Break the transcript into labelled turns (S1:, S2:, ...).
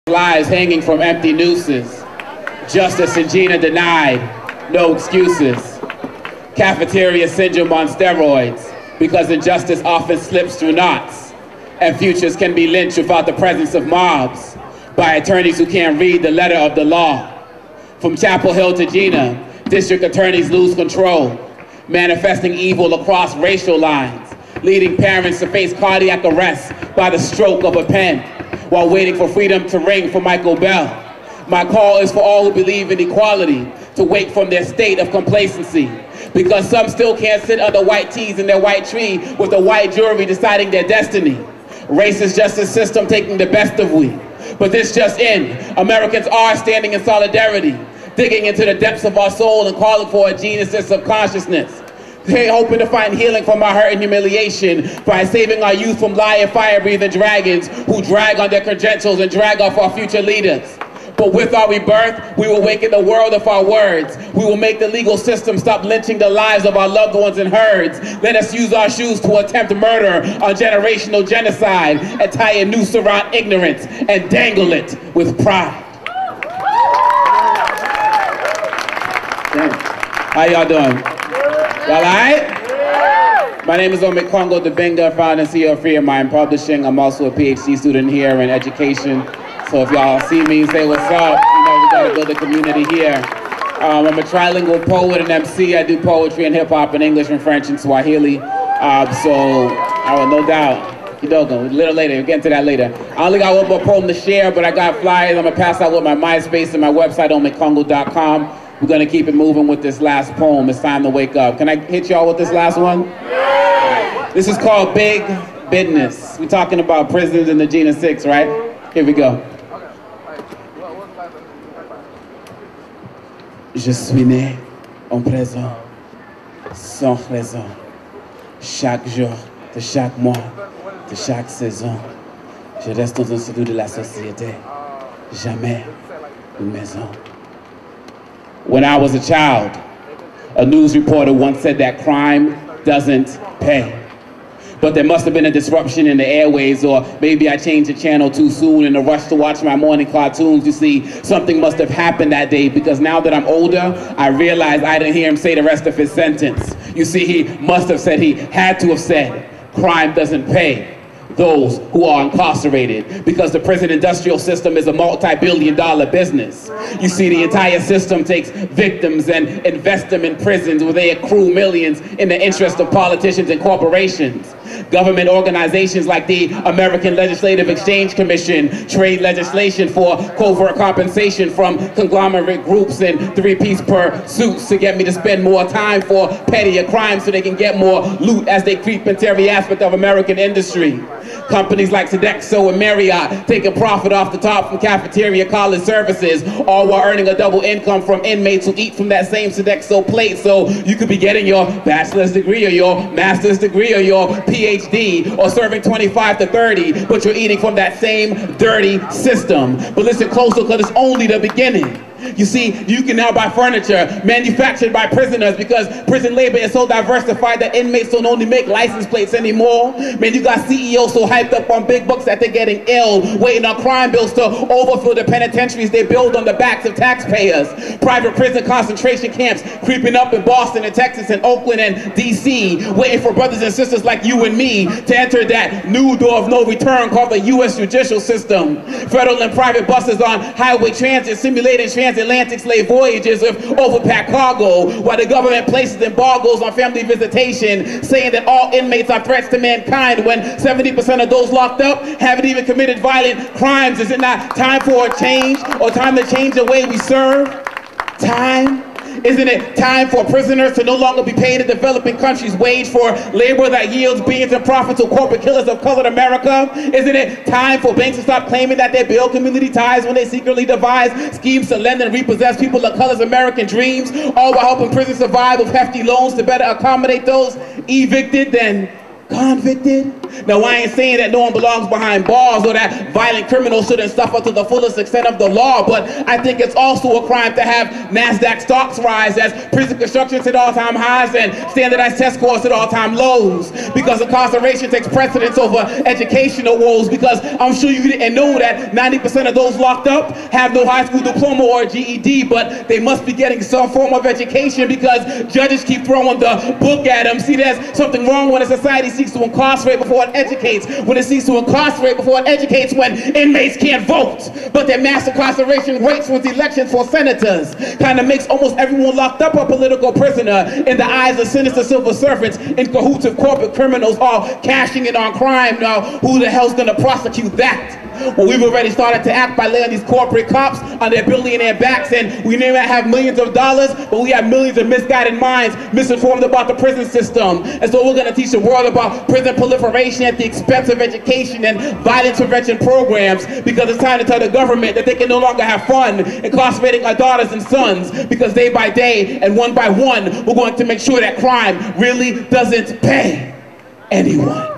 S1: Lives hanging from empty nooses. Justice in Gina denied, no excuses. Cafeteria syndrome on steroids, because injustice often slips through knots, and futures can be lynched without the presence of mobs, by attorneys who can't read the letter of the law. From Chapel Hill to Gina, district attorneys lose control, manifesting evil across racial lines, leading parents to face cardiac arrest by the stroke of a pen, while waiting for freedom to ring for Michael Bell. My call is for all who believe in equality to wake from their state of complacency, because some still can't sit under white teas in their white tree with the white jury deciding their destiny. Racist justice system taking the best of we. But this just in, Americans are standing in solidarity, digging into the depths of our soul and calling for a genesis of consciousness. They're hoping to find healing from our hurt and humiliation by saving our youth from lion fire-breathing dragons who drag on their credentials and drag off our future leaders. But with our rebirth, we will awaken the world of our words. We will make the legal system stop lynching the lives of our loved ones in herds. Let us use our shoes to attempt murder on generational genocide and tie a noose around ignorance and dangle it with pride. How y'all doing? Y'all alright? My name is Omekongo, Dibinga, founder and CEO of Free of Mind Publishing. I'm also a PhD student here in education. So if y'all see me and say what's up, you know we gotta build a community here. I'm a trilingual poet and MC. I do poetry and hip hop in English and French and Swahili. No doubt. Kidogo, a little later, we'll get into that later. I only got one more poem to share, but I got flyers. I'm gonna pass out with my MySpace and my website, omekongo.com. We're gonna keep it moving with this last poem. It's time to wake up. Can I hit y'all with this last one? Yeah. This is called Big Business. We're talking about prisons in the Gina 6, right? Here we go. Je suis né en présent, sans raison. Chaque jour, de chaque mois, de chaque saison, je reste dans un cellule de la société. Jamais une maison. When I was a child, a news reporter once said that crime doesn't pay. But there must have been a disruption in the airways, or maybe I changed the channel too soon in a rush to watch my morning cartoons. You see, something must have happened that day, because now that I'm older, I realize I didn't hear him say the rest of his sentence. You see, he must have said, he had to have said, crime doesn't pay those who are incarcerated, because the prison industrial system is a multi-billion-dollar business. You see, the entire system takes victims and invests them in prisons where they accrue millions in the interest of politicians and corporations. Government organizations like the American Legislative Exchange Commission trade legislation for covert compensation from conglomerate groups and three-piece pursuits to get me to spend more time for pettier crimes so they can get more loot as they creep into every aspect of American industry. Companies like Sodexo and Marriott taking profit off the top from cafeteria college services, all while earning a double income from inmates who eat from that same Sodexo plate. So you could be getting your bachelor's degree or your master's degree or your PhD or serving 25 to 30, but you're eating from that same dirty system. But listen closer, because it's only the beginning. You see, you can now buy furniture manufactured by prisoners, because prison labor is so diversified that inmates don't only make license plates anymore. Man, you got CEOs so hyped up on big bucks that they're getting ill, waiting on crime bills to overfill the penitentiaries they build on the backs of taxpayers. Private prison concentration camps creeping up in Boston and Texas and Oakland and DC, waiting for brothers and sisters like you and me to enter that new door of no return called the U.S. judicial system. Federal and private buses on highway transit simulating transatlantic slave voyages with overpacked cargo, while the government places embargoes on family visitation, saying that all inmates are threats to mankind when 70% of those locked up haven't even committed violent crimes. Is it not time for a change, or time to change the way we serve? Time? Isn't it time for prisoners to no longer be paid a developing country's wage for labor that yields billions in profit to corporate killers of colored America? Isn't it time for banks to stop claiming that they build community ties when they secretly devise schemes to lend and repossess people of color's American dreams, all while helping prisoners survive with hefty loans to better accommodate those evicted than convicted? Now, I ain't saying that no one belongs behind bars or that violent criminals shouldn't suffer to the fullest extent of the law, but I think it's also a crime to have NASDAQ stocks rise as prison construction hit all-time highs and standardized test scores hit all-time lows, because incarceration takes precedence over educational woes, because I'm sure you didn't know that 90% of those locked up have no high school diploma or GED, but they must be getting some form of education because judges keep throwing the book at them. See, there's something wrong when a society seeks to incarcerate before it educates, when it seeks to incarcerate before it educates, when inmates can't vote, but their mass incarceration rates with elections for senators kind of makes almost everyone locked up a political prisoner in the eyes of sinister civil servants in cahoots of corporate criminals all cashing in on crime. Now, who the hell's gonna prosecute that? Well, we've already started to act by laying these corporate cops on their billionaire backs, and we may not have millions of dollars, but we have millions of misguided minds misinformed about the prison system. And so we're going to teach the world about prison proliferation at the expense of education and violence prevention programs, because it's time to tell the government that they can no longer have fun incarcerating our daughters and sons, because day by day and one by one, we're going to make sure that crime really doesn't pay anyone.